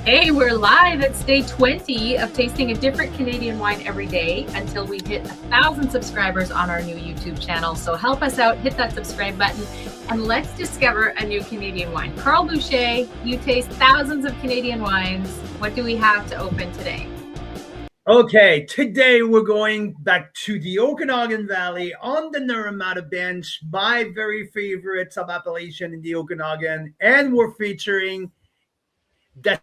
Hey, we're live. It's day 20 of tasting a different Canadian wine every day until we hit 1,000 subscribers on our new YouTube channel. So help us out, hit that subscribe button, and let's discover a new Canadian wine. Carl Boucher, you taste thousands of Canadian wines. What do we have to open today? Okay, today we're going back to the Okanagan Valley on the Naramata Bench, my very favorite sub-appellation in the Okanagan, and we're featuring the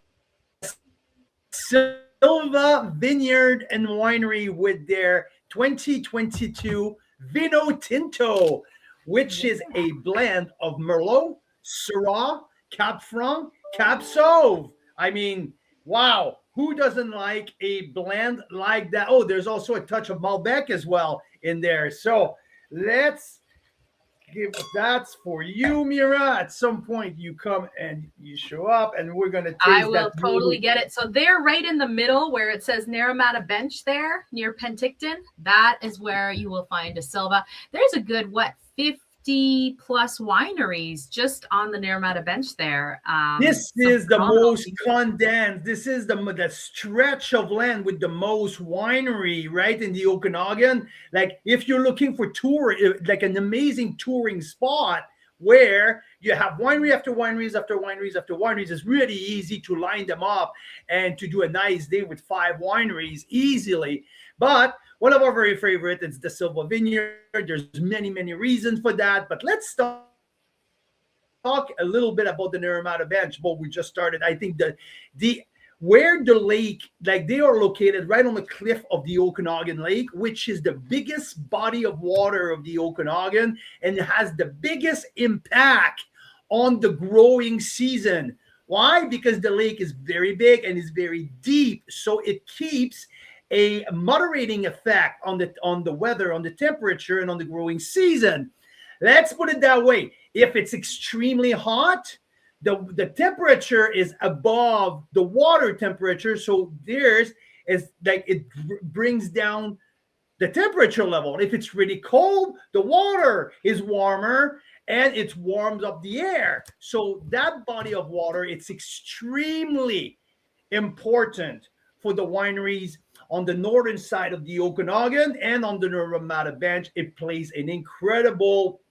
Silva Vineyard and Winery with their 2022 Vino Tinto, which is a blend of Merlot, Syrah, Cab Franc, Cab Sauv. I mean, wow. Who doesn't like a blend like that? Oh, there's also a touch of Malbec as well in there. So let's give that's for you, Mira. At some point, you come and you show up, and we're gonna taste I will that totally get it. So they're right in the middle where it says Naramata Bench there near Penticton. That is where you will find a Silva. There's a good, 50 plus wineries just on the Naramata Bench there. This is the most condensed. This is the stretch of land with the most winery, right, in the Okanagan. Like if you're looking for tour, like an amazing touring spot where you have winery after wineries after wineries after wineries, it's really easy to line them up and to do a nice day with 5 wineries easily. But one of our very favorite is the Silva Vineyard. There's many, many reasons for that. But let's talk a little bit about the Naramata Bench, but we just started. I think the where the lake, like they are located right on the cliff of the Okanagan Lake, which is the biggest body of water of the Okanagan, and it has the biggest impact on the growing season. Why? Because the lake is very big and is very deep, so it keeps a moderating effect on the weather, on the temperature, and on the growing season. Let's put it that way. If it's extremely hot, the temperature is above the water temperature. So there's is like it brings down the temperature level. If it's really cold, the water is warmer and it warms up the air. So that body of water, it's extremely important for the wineries on the northern side of the Okanagan and on the Naramata Bench. It plays an incredible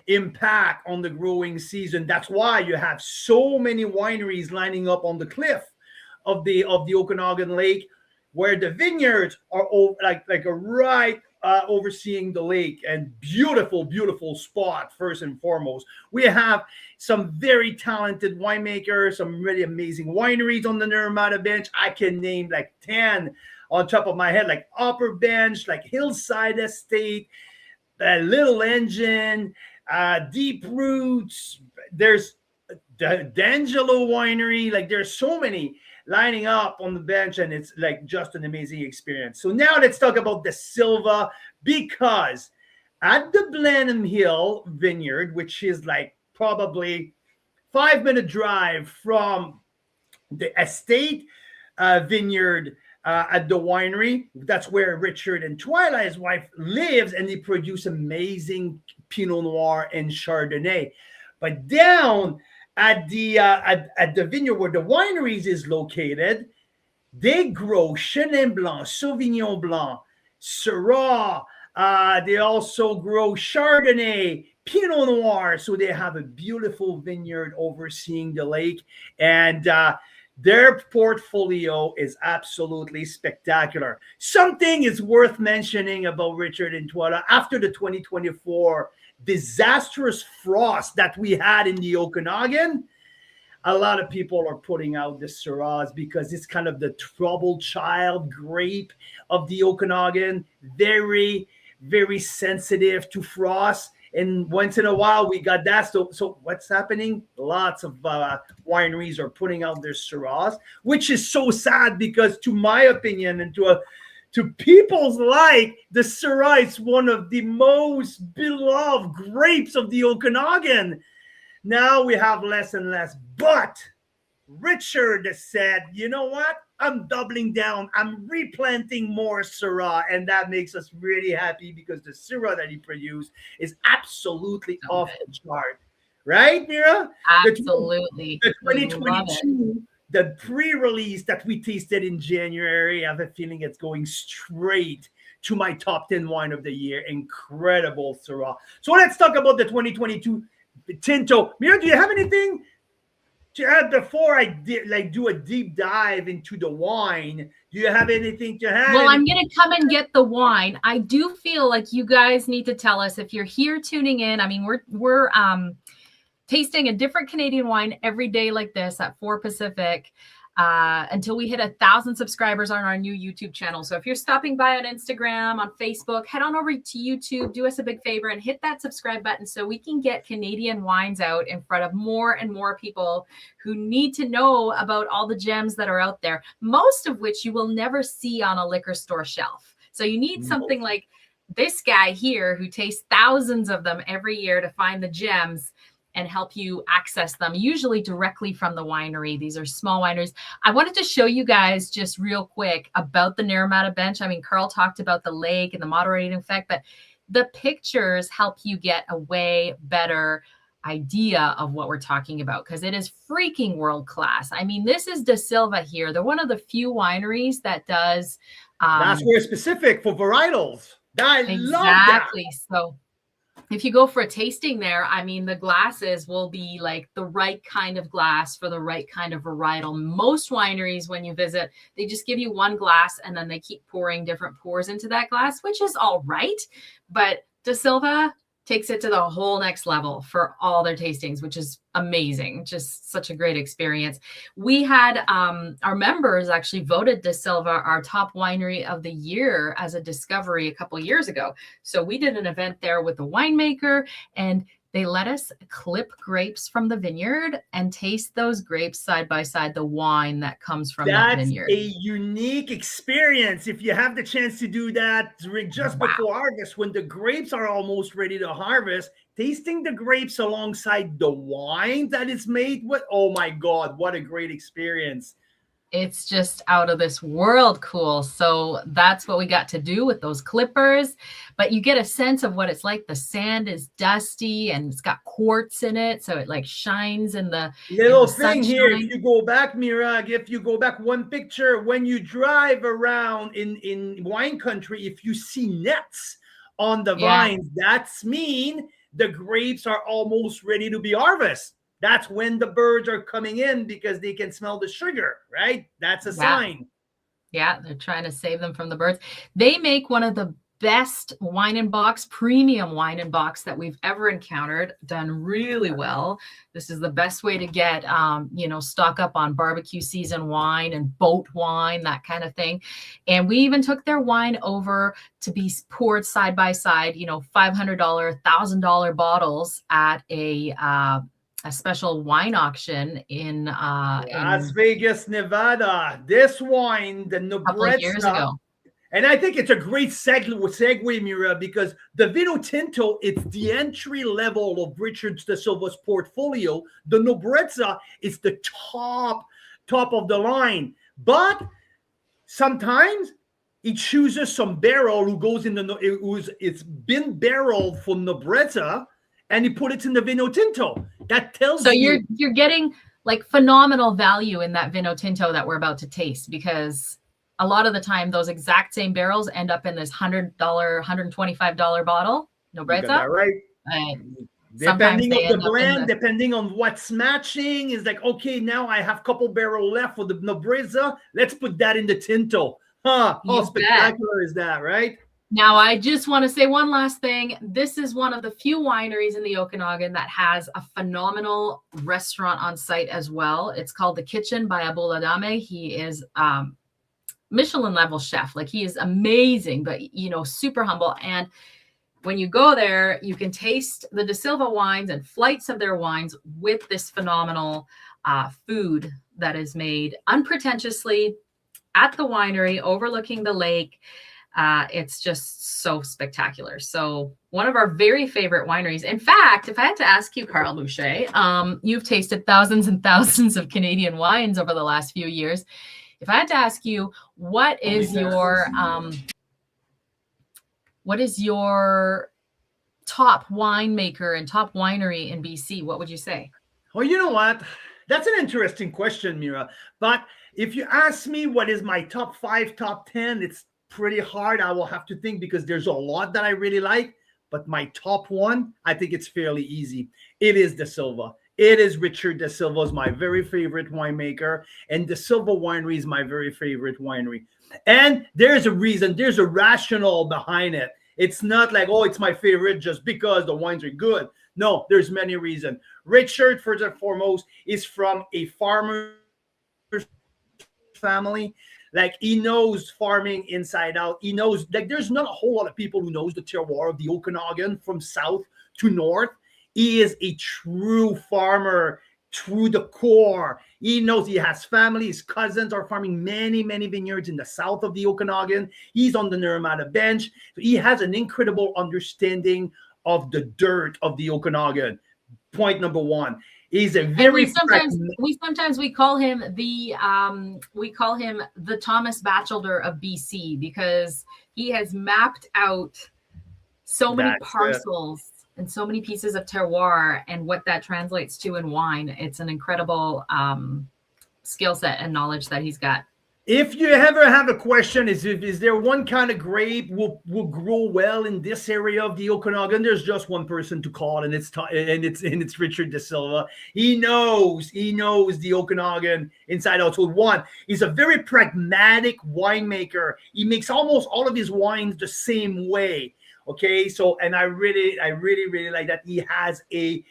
impact on the growing season. That's why you have so many wineries lining up on the cliff of the Okanagan Lake, where the vineyards are like a right overseeing the lake, and beautiful spot. First and foremost, we have some very talented winemakers, some really amazing wineries on the Naramata Bench. I can name like 10 on top of my head, like Upper Bench, like Hillside Estate, Little Engine, Deep Roots. There's the D'Angelo Winery. Like there's so many lining up on the bench, and it's like just an amazing experience. So now let's talk about the Silva, because at the Blenheim Hill Vineyard, which is like probably 5-minute drive from the estate vineyard at the winery. That's where Richard and Twyla, his wife, lives, and they produce amazing Pinot Noir and Chardonnay. But down at the vineyard where the wineries is located, they grow Chenin Blanc, Sauvignon Blanc, Syrah. They also grow Chardonnay, Pinot Noir. So they have a beautiful vineyard overseeing the lake, and their portfolio is absolutely spectacular. Something is worth mentioning about Richard and Twyla. After the 2024 disastrous frost that we had in the Okanagan, a lot of people are putting out the Syrahs because it's kind of the troubled child grape of the Okanagan. Very, very sensitive to frost. And once in a while, we got that. So what's happening? Lots of wineries are putting out their Syrahs, which is so sad because, to my opinion, and to people's like, the Syrah is one of the most beloved grapes of the Okanagan. Now we have less and less. But Richard said, you know what? I'm doubling down. I'm replanting more Syrah, and that makes us really happy because the Syrah that he produced is absolutely off the chart. Right, Mira? Absolutely. The 2022 the pre-release that we tasted in January, I have a feeling it's going straight to my top 10 wine of the year. Incredible Syrah. So let's talk about the 2022 Tinto. Mira, do you have anything to add before I do a deep dive into the wine? Do you have anything to add? Well, I'm going to come and get the wine. I do feel like you guys need to tell us if you're here tuning in. I mean, we're tasting a different Canadian wine every day like this at 4 Pacific until we hit 1,000 subscribers on our new YouTube channel. So if you're stopping by on Instagram, on Facebook, head on over to YouTube, do us a big favor and hit that subscribe button so we can get Canadian wines out in front of more and more people who need to know about all the gems that are out there, most of which you will never see on a liquor store shelf. So you need something like this guy here who tastes thousands of them every year to find the gems and help you access them, usually directly from the winery. These are small wineries. I wanted to show you guys just real quick about the Naramata bench. I mean, Carl talked about the lake and the moderating effect, but the pictures help you get a way better idea of what we're talking about because it is freaking world class. I mean, this is De Silva here. They're one of the few wineries that does that's very specific for varietals. I love that. So if you go for a tasting there, I mean, the glasses will be like the right kind of glass for the right kind of varietal. Most wineries, when you visit, they just give you one glass and then they keep pouring different pours into that glass, which is all right. But De Silva takes it to the whole next level for all their tastings, which is amazing. Just such a great experience. We had our members actually voted De Silva our top winery of the year as a discovery a couple years ago. So we did an event there with the winemaker and they let us clip grapes from the vineyard and taste those grapes side by side, the wine that comes from that vineyard. That's a unique experience. If you have the chance to do that just before harvest, when the grapes are almost ready to harvest, tasting the grapes alongside the wine that is made with, oh my God, what a great experience. It's just out of this world cool. So that's what we got to do with those clippers. But you get a sense of what it's like. The sand is dusty and it's got quartz in it. So it like shines in the little thing here. If you go back, Mira, if you go back one picture, when you drive around in wine country, if you see nets on the vines, that's mean the grapes are almost ready to be harvested. That's when the birds are coming in because they can smell the sugar, right? That's a sign. Yeah, they're trying to save them from the birds. They make one of the best wine in box, premium wine in box that we've ever encountered, done really well. This is the best way to get, stock up on barbecue season wine and boat wine, that kind of thing. And we even took their wine over to be poured side by side, $500, $1,000 bottles at a special wine auction in Las Vegas, Nevada. This wine, the Nobretza, years ago. And I think it's a great segue, Mira, because the Vino Tinto, it's the entry level of Richard De Silva's portfolio. The Nobretza is the top of the line. But sometimes he chooses some barrel who goes in it's been barreled for Nobretza, and he put it in the Vino Tinto. That tells you. So you're getting like phenomenal value in that Vino Tinto that we're about to taste, because a lot of the time those exact same barrels end up in this $100, $125 bottle. Nobretza. That right. Depending on the blend, depending on what's matching, is like, okay, now I have a couple barrel left for the Nobretza. Let's put that in the Tinto. How spectacular is that, right? Now, I just want to say one last thing. This is one of the few wineries in the Okanagan that has a phenomenal restaurant on site as well. It's called The Kitchen by Abuladame. He is Michelin level chef. Like, he is amazing, but, super humble. And when you go there, you can taste the De Silva wines and flights of their wines with this phenomenal food that is made unpretentiously at the winery overlooking the lake. It's just so spectacular. So one of our very favorite wineries. In fact, if I had to ask you, Carl Boucher, you've tasted thousands and thousands of Canadian wines over the last few years. If I had to ask you, what is your top winemaker and top winery in BC? What would you say? Well, you know what? That's an interesting question, Mira. But if you ask me what is my top five, top 10, it's pretty hard. I will have to think because there's a lot that I really like. But my top one, I think it's fairly easy. It is De Silva. It is Richard De Silva is my very favorite winemaker. And De Silva Winery is my very favorite winery. And there's a reason, there's a rationale behind it. It's not like, oh, it's my favorite just because the wines are good. No, there's many reasons. Richard, first and foremost, is from a farmer's family. Like he knows farming inside out. He knows like there's not a whole lot of people who knows the terroir of the Okanagan from south to north. He is a true farmer through the core. He knows he has family. His cousins are farming many, many vineyards in the south of the Okanagan. He's on the Naramata bench. So he has an incredible understanding of the dirt of the Okanagan. Point number one. He's a very we call him the Thomas Batchelder of BC because he has mapped out so many parcels and so many pieces of terroir and what that translates to in wine. It's an incredible skill set and knowledge that he's got. If you ever have a question, is there one kind of grape will grow well in this area of the Okanagan? There's just one person to call, and it's Richard De Silva. He knows the Okanagan inside out. So one, he's a very pragmatic winemaker. He makes almost all of his wines the same way. Okay, so and I really like that. He has a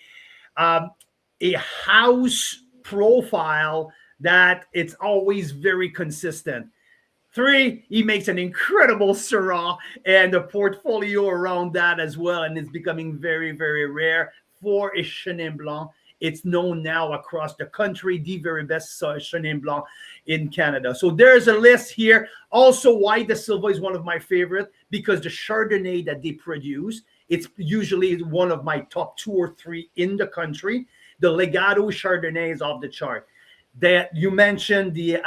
house profile that it's always very consistent. Three, he makes an incredible Syrah and a portfolio around that as well, and it's becoming very, very rare. Four is Chenin Blanc. It's known now across the country, the very best Chenin Blanc in Canada. So there's a list here. Also, why De Silva is one of my favorite, because the Chardonnay that they produce, it's usually one of my top 2 or 3 in the country. The Legado Chardonnay is off the chart. That you mentioned the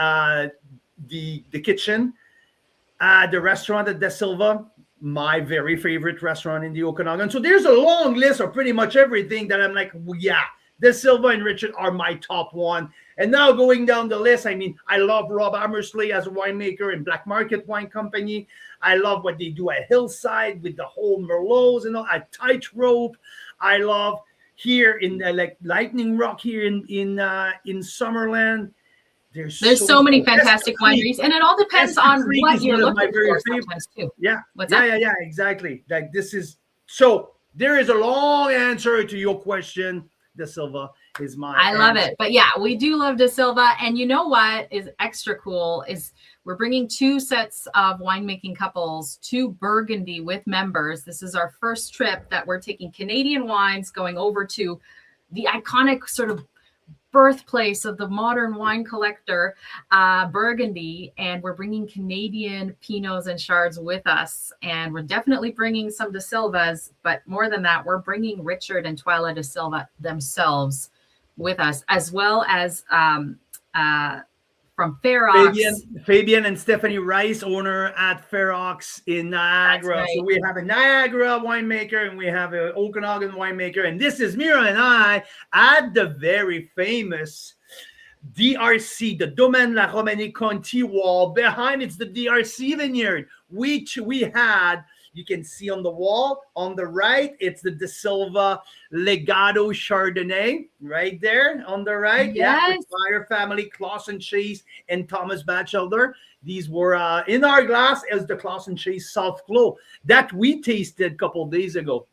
kitchen, the restaurant at De Silva, my very favorite restaurant in the Okanagan. So there's a long list of pretty much everything that I'm like, well, yeah, De Silva and Richard are my top one. And now going down the list, I mean, I love Rob Amersley as a winemaker in Black Market Wine Company. I love what they do at Hillside with the whole Merlots and all, at Tightrope. I love here in like Lightning Rock here in Summerland. There's so many fantastic wineries, and it all depends on what you're looking for sometimes too. Yeah, yeah, exactly. Like this is so. There is a long answer to your question. De Silva is my. I love it, but yeah, we do love De Silva, and you know what is extra cool is we're bringing 2 sets of winemaking couples to Burgundy with members. This is our first trip that we're taking Canadian wines, going over to the iconic sort of birthplace of the modern wine collector, Burgundy, and we're bringing Canadian Pinots and Chards with us, and we're definitely bringing some De Silvas, but more than that, we're bringing Richard and Twyla De Silva themselves with us, as well as from Ferox. Fabian and Stephanie Rice, owner at Ferox in Niagara. Right. So we have a Niagara winemaker and we have an Okanagan winemaker. And this is Mira and I at the very famous DRC, the Domaine La Romanée Conti wall. Behind it's the DRC vineyard, which we had. You can see on the wall on the right, it's the De Silva Legado Chardonnay right there on the right. Yes. Yeah, Fire family, Clausen Chase and Thomas Batchelder. These were in our glass as the Clausen Chase South Glow that we tasted a couple of days ago.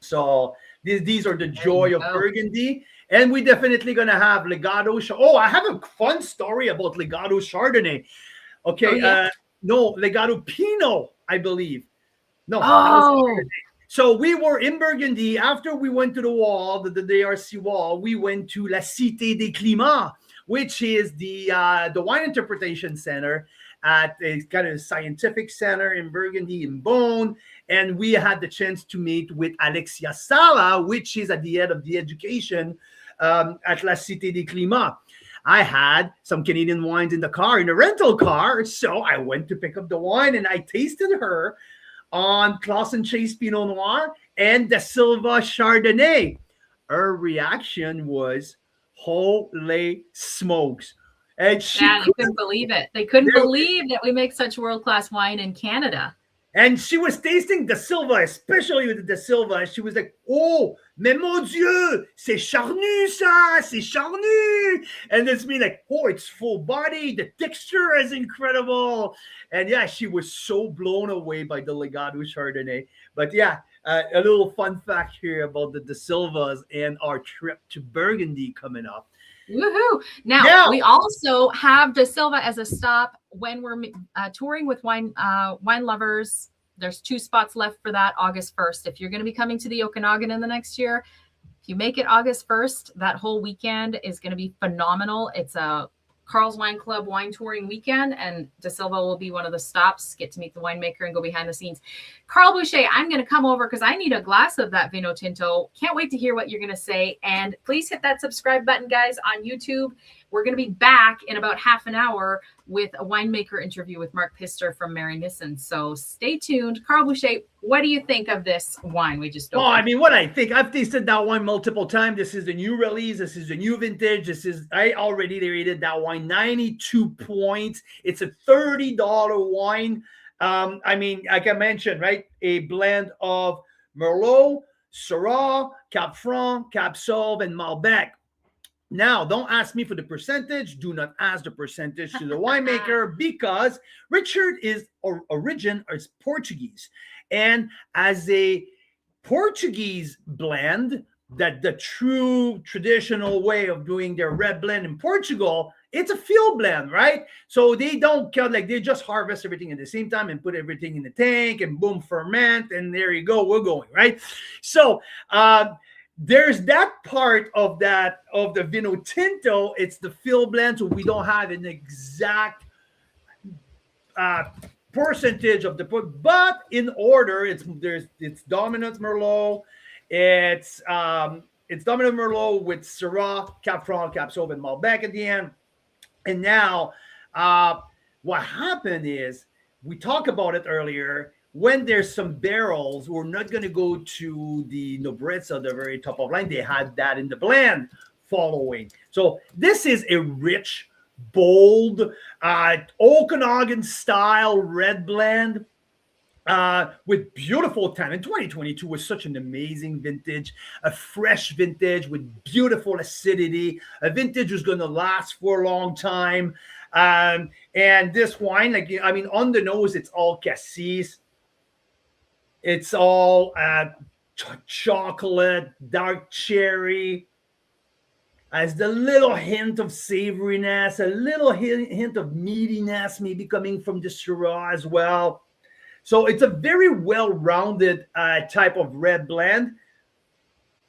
So these are the joy of Burgundy. And we definitely going to have Legado. Oh, I have a fun story about Legado Chardonnay. Okay. Oh, yeah. No, Legado Pinot, I believe. No. Oh. So we were in Burgundy. After we went to the wall, the DRC wall, we went to La Cité des Climats, which is the wine interpretation center at a kind of scientific center in Burgundy in Beaune. And we had the chance to meet with Alexia Sala, which is at the head of the education at La Cité des Climats. I had some Canadian wines in the car, in a rental car. So I went to pick up the wine and I tasted her on Clausen Chase Pinot Noir and De Silva Chardonnay. Her reaction was, Holy smokes. And she Yeah, they couldn't, couldn't believe it. They couldn't there- believe that we make such world-class wine in Canada. and she was tasting the Silva, especially with the Silva. And she was like, oh, mais mon Dieu, c'est charnu, ça, c'est charnu. And it's me like, oh, it's full body. The texture is incredible. And yeah, she was so blown away by the Legado Chardonnay. But yeah, a little fun fact here about the De Silvas and our trip to Burgundy coming up. Woohoo! Now we also have De Silva as a stop when we're touring with wine lovers. There's 2 spots left for that August 1st. If you're going to be coming to the Okanagan in the next year, if you make it August 1st, that whole weekend is going to be phenomenal. It's a Carl's Wine Club wine touring weekend, and De Silva will be one of the stops. Get to meet the winemaker and go behind the scenes. Carl Boucher, I'm going to come over because I need a glass of that Vino Tinto. Can't wait to hear what you're going to say. And please hit that subscribe button, guys, on YouTube. We're going to be back in about half an hour with a winemaker interview with Marc Pistor from Marynissen. So stay tuned. Carl Boucher, what do you think of this wine we just opened? Oh, I mean, what I think, I've tasted that wine multiple times. This is the new release. This is the new vintage. I already rated that wine 92 points. It's a $30 wine. I mean, like I mentioned, right? A blend of Merlot, Syrah, Cab Franc, Cab Sauv, and Malbec. Now, don't ask me for the percentage. Do not ask the percentage to the winemaker because Richard is Portuguese. And as a Portuguese blend, that the true traditional way of doing their red blend in Portugal, it's a field blend, right? So they don't count, like they just harvest everything at the same time and put everything in the tank and boom, ferment, and there you go, we're going, right? So there's that part of the Vino Tinto. It's the field blend, so we don't have an exact percentage of the put, but in order, it's dominant Merlot, it's dominant Merlot with Syrah, Cab Franc, Cab Sauv, and Malbec at the end. And now, what happened is we talked about it earlier. When there's some barrels, we're not going to go to the Nobrezza, the very top of line. They had that in the blend following. So this is a rich, bold, Okanagan style red blend with beautiful tannin. 2022 was such an amazing vintage, a fresh vintage with beautiful acidity, a vintage was going to last for a long time. And this wine, like, I mean, on the nose, it's all cassis. It's all chocolate, dark cherry, has the little hint of savoriness, a little hint of meatiness, maybe coming from the Syrah as well. So it's a very well-rounded type of red blend.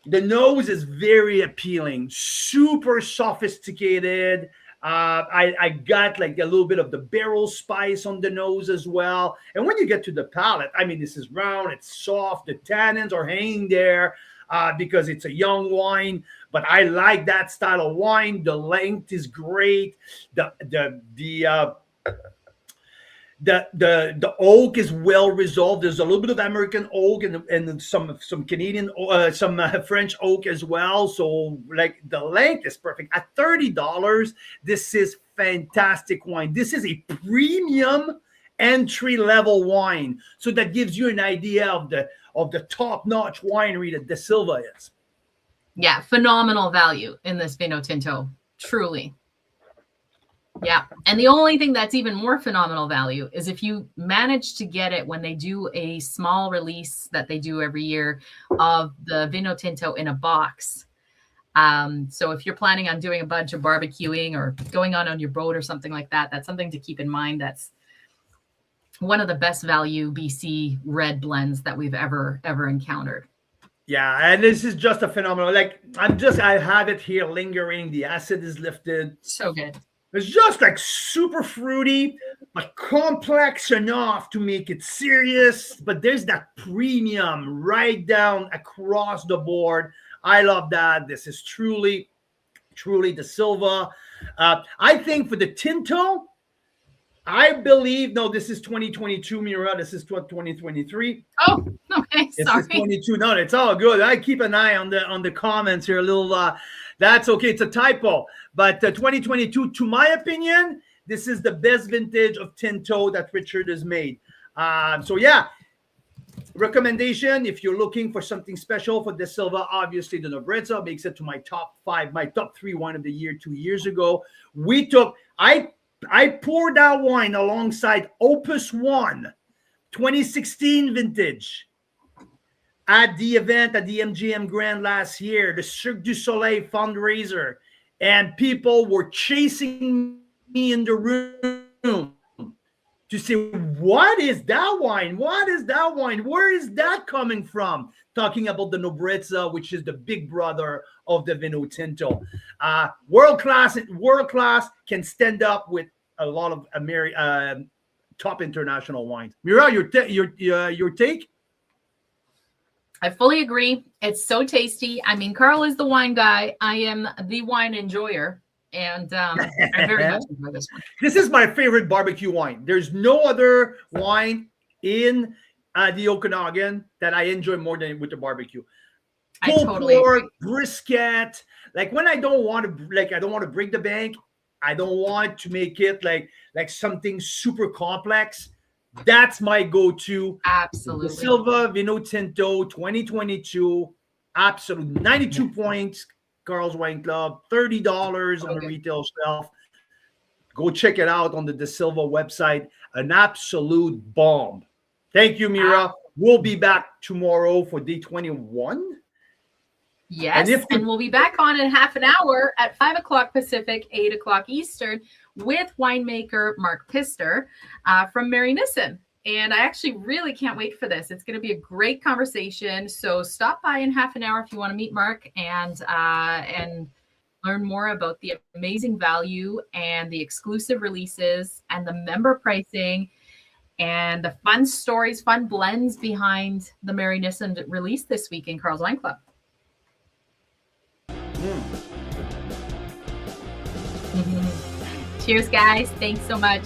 The nose is very appealing, super sophisticated. I got like a little bit of the barrel spice on the nose as well. And when you get to the palate, I mean, this is round, it's soft, the tannins are hanging there because it's a young wine. But I like that style of wine. The length is great. The oak is well resolved. There's a little bit of American oak and some Canadian, some French oak as well. So like the length is perfect. At $30, this is fantastic wine. This is a premium entry level wine. So that gives you an idea of the top notch winery that De Silva is. Yeah, phenomenal value in this Vino Tinto, truly. Yeah. And the only thing that's even more phenomenal value is if you manage to get it when they do a small release that they do every year of the Vino Tinto in a box. So if you're planning on doing a bunch of barbecuing or going on your boat or something like that, that's something to keep in mind. That's one of the best value BC red blends that we've ever encountered. Yeah, and this is just a phenomenal. Like I have it here lingering. The acid is lifted. So good. It's just like super fruity, but complex enough to make it serious. But there's that premium right down across the board. I love that. This is truly De Silva. I think for the Tinto, I believe, no, this is 2022, Mira. This is 2023. Oh, okay, sorry. This is 22. No, it's all good. I keep an eye on the comments here. A little That's okay. It's a typo. But 2022, to my opinion, this is the best vintage of Tinto that Richard has made. So yeah, recommendation, if you're looking for something special for De Silva, obviously the Nobrezza makes it to my top 5, my top 3 wine of the year 2 years ago. I poured that wine alongside Opus 1, 2016 vintage, at the event at the MGM Grand last year, the Cirque du Soleil fundraiser, and people were chasing me in the room to say, what is that wine? What is that wine? Where is that coming from? Talking about the Nobrezza, which is the big brother of the Vino Tinto. World class can stand up with a lot of top international wines. Mira, your take? I fully agree. It's so tasty. I mean, Carl is the wine guy. I am the wine enjoyer. And I very much enjoy this one. This is my favorite barbecue wine. There's no other wine in the Okanagan that I enjoy more than with the barbecue. Pulled pork, brisket. Like when I don't want to break the bank. I don't want to make it like something super complex. That's my go-to. Absolutely. De Silva Vino Tinto 2022. Absolute 92 points. Carl's Wine Club, $30 on the retail shelf. Go check it out on the De Silva website. An absolute bomb. Thank you, Mira. We'll be back tomorrow for day 21. Yes, and we'll be back on in half an hour at 5 o'clock Pacific, 8 o'clock Eastern with winemaker Marc Pistor from Marynissen. And I actually really can't wait for this. It's going to be a great conversation. So stop by in half an hour if you want to meet Marc and learn more about the amazing value and the exclusive releases and the member pricing and the fun stories, fun blends behind the Marynissen release this week in Carl's Wine Club. Cheers, guys. Thanks so much.